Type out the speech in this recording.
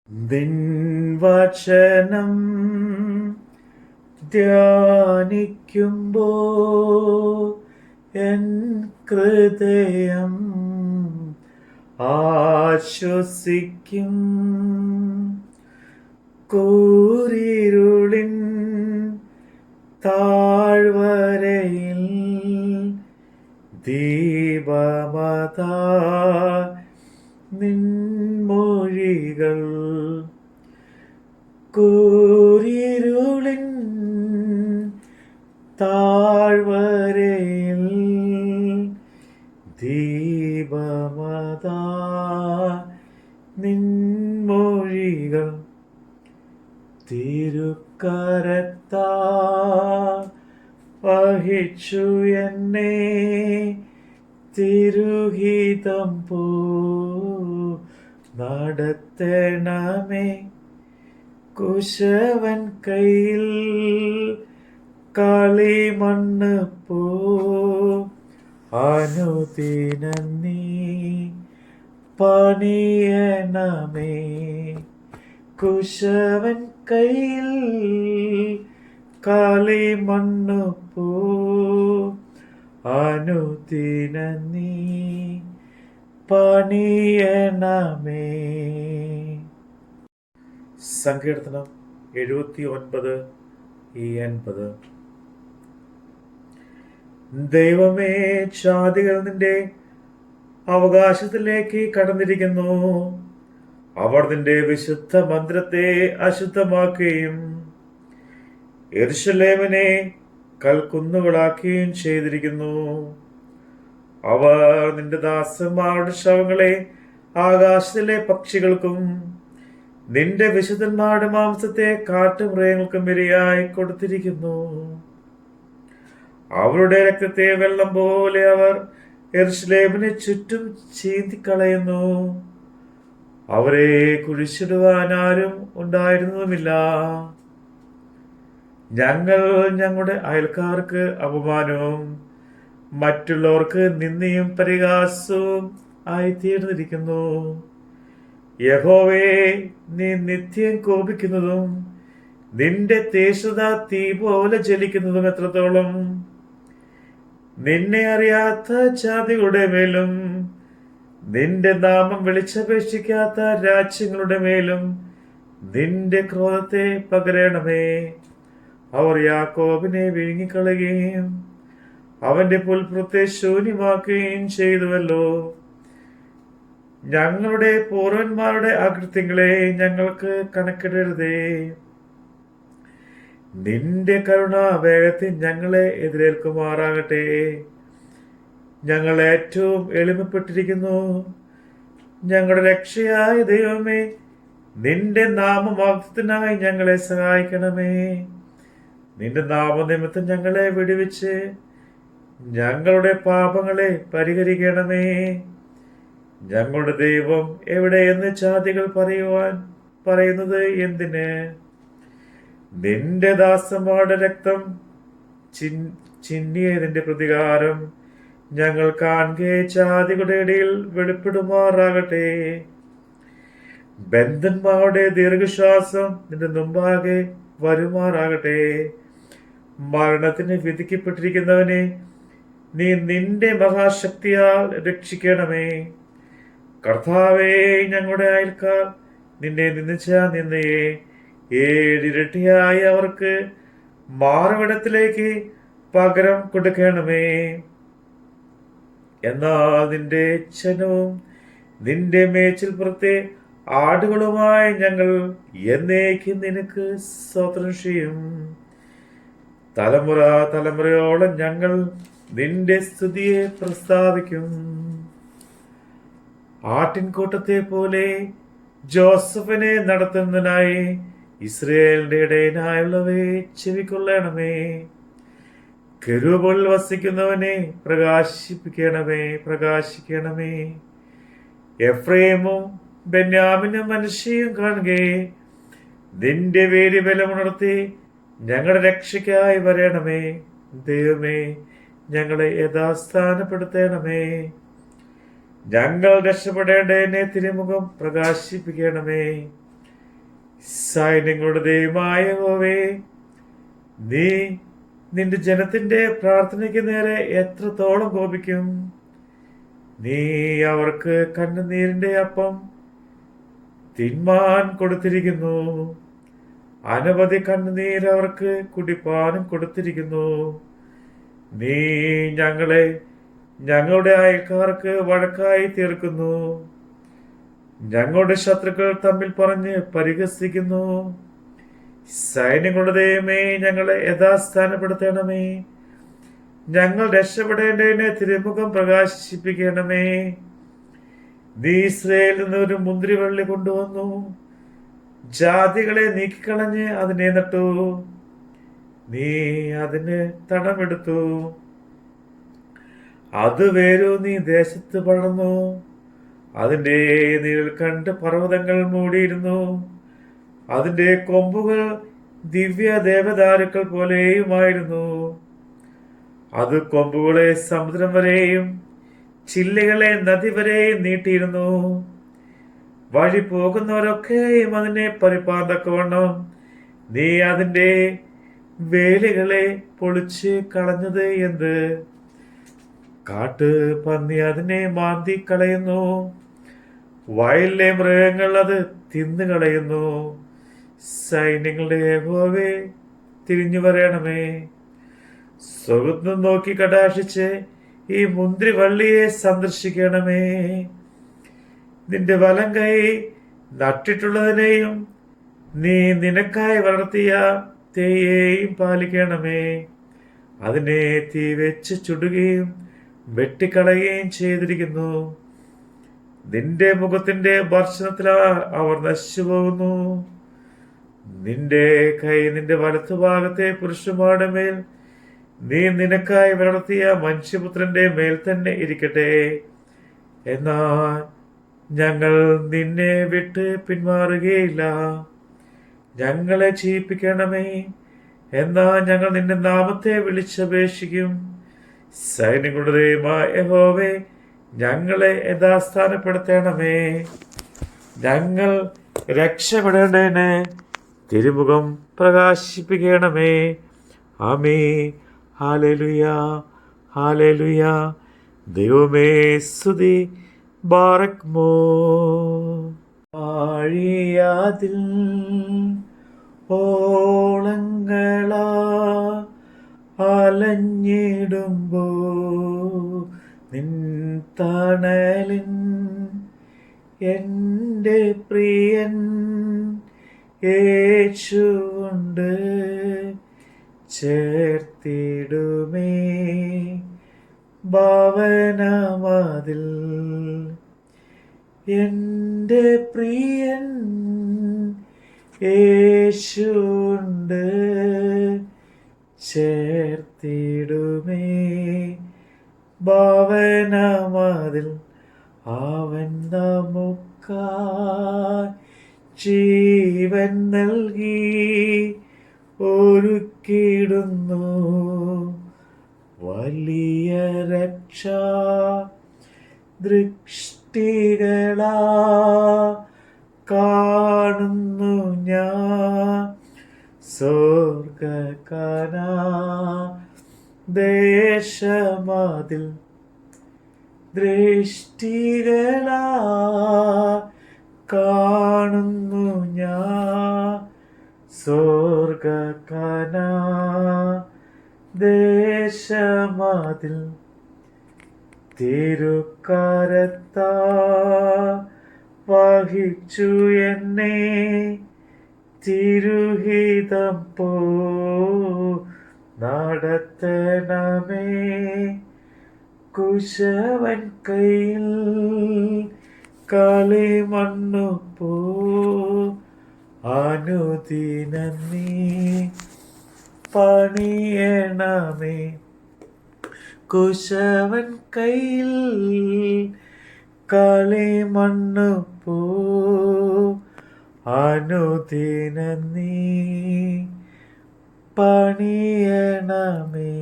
നിൻ വചനം ധ്യാനിക്കുമ്പോ എൻ ഹൃദയം ആശ്വസിക്കും. കൂരിരുളിൻ താഴ്വരയിൽ ദീപമതാ നിൻമൊഴികൾ. കൂരിരുളിൻ താഴ്വരയിൽ ദീപമതാ നിൻമൊഴികൾ. തിരുക്കരത്താ വഹിച്ചു എന്നെ തിരുഹിതം പോ നടത്തണമേ. കുശവൻ കയ്യിൽ കളിമണ്ണ് പോ അനുദിനം നീ പണിയണമേ. കുശവൻ കയ്യിൽ കളിമണ്ണ് പോ അനുദിനം നീ പണിയണമേ. സങ്കീർത്തനം 79:80. ദൈവമേ, ജാതികൾ നിന്റെ അവകാശത്തിലേക്ക് കടന്നിരിക്കുന്നു. അവർ നിന്റെ വിശുദ്ധ മന്ദിരത്തെ അശുദ്ധമാക്കുകയും യെരൂശലേമിനെ കൽക്കുന്നുകളാക്കുകയും ചെയ്തിരിക്കുന്നു. അവർ നിന്റെ ദാസന്മാരുടെ ശവങ്ങളെ ആകാശത്തിലെ പക്ഷികൾക്കും നിന്റെ വിശുദ്ധന്മാരുടെ മാംസത്തെ കാട്ടുമൃഗങ്ങൾക്കും ഇരയായി കൊടുത്തിരിക്കുന്നു. അവരുടെ രക്തത്തെ വെള്ളം പോലെ അവർ യെരൂശലേമിനെ ചുറ്റും ചീന്തിക്കളയുന്നു. അവരെ കുഴിച്ചിടുവാൻ ആരും ഉണ്ടായിരുന്നതുമില്ല. ഞങ്ങൾ ഞങ്ങളുടെ അയൽക്കാർക്ക് അപമാനവും മറ്റുള്ളവർക്ക് നിന്ദയും പരിഹാസവും ആയിത്തീർന്നിരിക്കുന്നു. യഹോവേ, നീ നിത്യം കോപിക്കുന്നതും നിന്റെ തീക്ഷ്ണത തീ പോലെ ജ്വലിക്കുന്നതും എത്രത്തോളം. നിന്നെ അറിയാത്ത ജാതികളുടെ മേലും നിന്റെ നാമം വിളിച്ചപേക്ഷിക്കാത്ത രാജ്യങ്ങളുടെ മേലും നിന്റെ ക്രോധത്തെ പകരണമേ. അവർ യാക്കോബിനെ വിഴുങ്ങിക്കളയുകയും അവന്റെ പുൽപ്പുറത്തെ ശൂന്യമാക്കുകയും ചെയ്തുവല്ലോ. ഞങ്ങളുടെ പൂർവന്മാരുടെ അകൃത്യങ്ങളെ ഞങ്ങൾക്ക് കണക്കിടരുതേ. നിന്റെ കരുണ വേഗത്തിൽ ഞങ്ങളെ എതിരേൽക്കുമാറാകട്ടെ. ഞങ്ങൾ ഏറ്റവും എളിമപ്പെട്ടിരിക്കുന്നു. ഞങ്ങളുടെ രക്ഷയായ ദൈവമേ, നിന്റെ നാമമഹത്വത്തിനായി ഞങ്ങളെ സഹായിക്കണമേ. നിന്റെ നാമനിമിത്തം ഞങ്ങളെ വിടുവിച്ച് ഞങ്ങളുടെ പാപങ്ങളെ പരിഹരിക്കണമേ. ഞങ്ങളുടെ ദൈവം എവിടെയെന്ന് ജാതികൾ പറയുന്നത് എന്തിന്? നിന്റെ ദാസന്മാരുടെ രക്തം ചിന്നിയതിന്റെ പ്രതികാരം ഞങ്ങൾ കാണുകെ ജാതികളുടെ ഇടയിൽ വെളിപ്പെടുമാറാകട്ടെ. ബന്ധന്മാരുടെ ദീർഘശ്വാസം നിന്റെ മുമ്പാകെ വരുമാറാകട്ടെ. മരണത്തിന് വിധിക്കപ്പെട്ടിരിക്കുന്നവനെ നീ നിന്റെ മഹാശക്തിയാൽ രക്ഷിക്കണമേ. കർത്താവേ, ഞങ്ങളുടെ അയൽക്കാർ നിന്നെ നിന്ദിച്ച നിന്നയെ 7 ഇരട്ടിയായി അവർക്ക് മാറുവിടത്തിലേക്ക് പകരം കൊടുക്കണമേ. എന്നാൽ നിന്റെ ജനവും നിന്റെ മേച്ചിൽപ്പുറത്തെ ആടുകളുമായി ഞങ്ങൾ എന്നേക്കും നിനക്ക് സ്തോത്രം ചെയ്യും. തലമുറ തലമുറയോളം ഞങ്ങൾ നിന്റെ സ്തുതിയെ പ്രസ്താവിക്കും. ആട്ടിൻകൂട്ടത്തെ പോലെ ജോസഫിനെ നടത്തുന്നതിനായി ഇസ്രയേലിന്റെ ഇടയനായുള്ളവയെ ചെവിക്കൊള്ളണമേ. കെരൂബുകളിൽ വസിക്കുന്നവനെ പ്രകാശിക്കണമേ. എഫ്രൈമും ബെന്യാമിനും മനശ്ശെയും കാണുകെ നിന്റെ വേലി ബലമുണർത്തി ഞങ്ങളുടെ രക്ഷയ്ക്കായി വരണമേ. ദൈവമേ, ഞങ്ങളെ യഥാസ്ഥാനപ്പെടുത്തണമേ. ഞങ്ങൾ രക്ഷപ്പെടേണ്ടതിനെ തിരുമുഖം പ്രകാശിപ്പിക്കണമേ. സൈന്യങ്ങളുടെ ദൈവമായ യഹോവേ, നീ നിന്റെ ജനത്തിന്റെ പ്രാർത്ഥനയ്ക്ക് നേരെ എത്രത്തോളം കോപിക്കും? നീ അവർക്ക് കണ്ണുനീരിന്റെ അപ്പം തിന്മാൻ കൊടുത്തിരിക്കുന്നു. അനവധി കണ്ണുനീർ അവർക്ക് കുടിപ്പാനും കൊടുത്തിരിക്കുന്നു. നീ ഞങ്ങളെ ഞങ്ങളുടെ അയൽക്കാർക്ക് വഴക്കായി തീർക്കുന്നു. ഞങ്ങളുടെ ശത്രുക്കൾ തമ്മിൽ പറഞ്ഞ് പരിഹസിക്കുന്നു. സൈന്യങ്ങളുടെ ദൈവമേ, ഞങ്ങളെ യഥാസ്ഥാനപ്പെടുത്തണമേ. ഞങ്ങൾ രക്ഷപ്പെടേണ്ടതിനെ തിരുമുഖം പ്രകാശിപ്പിക്കണമേ. നീ ഇസ്രായേലിൽ നിന്ന് ഒരു മുന്തിരിവള്ളി കൊണ്ടുവന്നു. ജാതികളെ നീക്കിക്കളഞ്ഞ് അതിനെ നട്ടു. നീ അതിന് തടമെടുത്തു. അത് വേരൂന്നി ദേശത്ത് പടർന്നു. അതിന്റെ നീൾ കണ്ട് പർവ്വതങ്ങൾ മൂടിയിരുന്നു. അതിന്റെ കൊമ്പുകൾ ദിവ്യ ദേവദാരുക്കൾ പോലെയുമായിരുന്നു. അത് കൊമ്പുകളെ സമുദ്രം വരെയും ചില്ലകളെ നദി വരെയും നീട്ടിയിരുന്നു. വഴി പോകുന്നവരൊക്കെയും അതിനെ പരിപാതക്കവണ്ണം നീ അതിന്റെ വേലികളെ പൊളിച്ച് കളഞ്ഞത് എന്ത്? കാട്ട് പന്നി അതിനെ മാന്തി കളയുന്നു. വയലിലെ മൃഗങ്ങൾ അത് തിന്നുകളയുന്നു. സൈന്യങ്ങളുടെ യഹോവേ, തിരിഞ്ഞു വരണമേ. സ്വഗതം നോക്കി കടാക്ഷിച്ച് ഈ മുന്തിരിവള്ളിയെ സന്ദർശിക്കണമേ. നിന്റെ വലം കൈ നട്ടിട്ടുള്ളതിനെയും നീ നിനക്കായി വളർത്തിയ തേയെയും പാലിക്കണമേ. അതിനെ തീ വെച്ച് ചുടുകയും വെട്ടിക്കളയുകയും ചെയ്തിരിക്കുന്നു. നിന്റെ മുഖത്തിന്റെ ഭർഷണത്തിൽ അവർ നശിച്ചു പോകുന്നു. നിന്റെ കൈ നിന്റെ വലത്തുഭാഗത്തെ പുരുഷന്മാരുടെ മേൽ നീ നിനക്കായി വളർത്തിയ മനുഷ്യപുത്രന്റെ മേൽ തന്നെ ഇരിക്കട്ടെ. എന്നാൽ ഞങ്ങൾ നിന്നെ വിട്ട് പിന്മാറുകയില്ല. ഞങ്ങളെ ചെയ്യിപ്പിക്കണമേ. എന്നാൽ ഞങ്ങൾ നിന്റെ നാമത്തെ വിളിച്ചപേക്ഷിക്കും. സൈന്യങ്ങളുടെ ദൈവമായ യഹോവേ, ഞങ്ങളെ യഥാസ്ഥാനപ്പെടുത്തണമേ. ഞങ്ങൾ രക്ഷപ്പെടേണ്ടതിന് തിരുമുഖം പ്രകാശിപ്പിക്കണമേ. ആമേൻ. Hallelujah, hallelujah. ദൈവമേ സ്തുതി. ബാറക്മോ. ആഴിയാതിൽ ഓളങ്ങളാ അലഞ്ഞിടുമ്പോ നിൻ തണലിൻ എൻ്റെ പ്രിയൻ യേശുവുണ്ട് ചേർത്തിടുമേ ഭവനമതിൽ. എൻ്റെ പ്രിയൻ യേശുവുണ്ട് ചേർത്തിടുമേ ഭവനമതിൽ. അവൻ നമുക്കായി ജീവൻ നൽകി ഒരുക്കിടുന്നു വലിയ രക്ഷ. ദൃഷ്ടികളാ കാണുന്നു ഞാൻ സ്വർഗ്ഗകാനാ ദേശമതിൽ. ദൃഷ്ടികളാ കാണുന്നു ഞാൻ സ്വർഗ്ഗകാനാ ദേശമതിൽ. തിരുക്കരത്താ വഹിച്ചു എന്നെ തിരുഹിതം പോ നടത്തണമേ. കുശവൻ കയ്യിൽ കളിമണ്ണു പോ അനുദിനം നീ പണിയണമേ. കുശവൻ കയ്യിൽ കളിമണ്ണു പോ അനുദിനം നീ പണിയണമേ.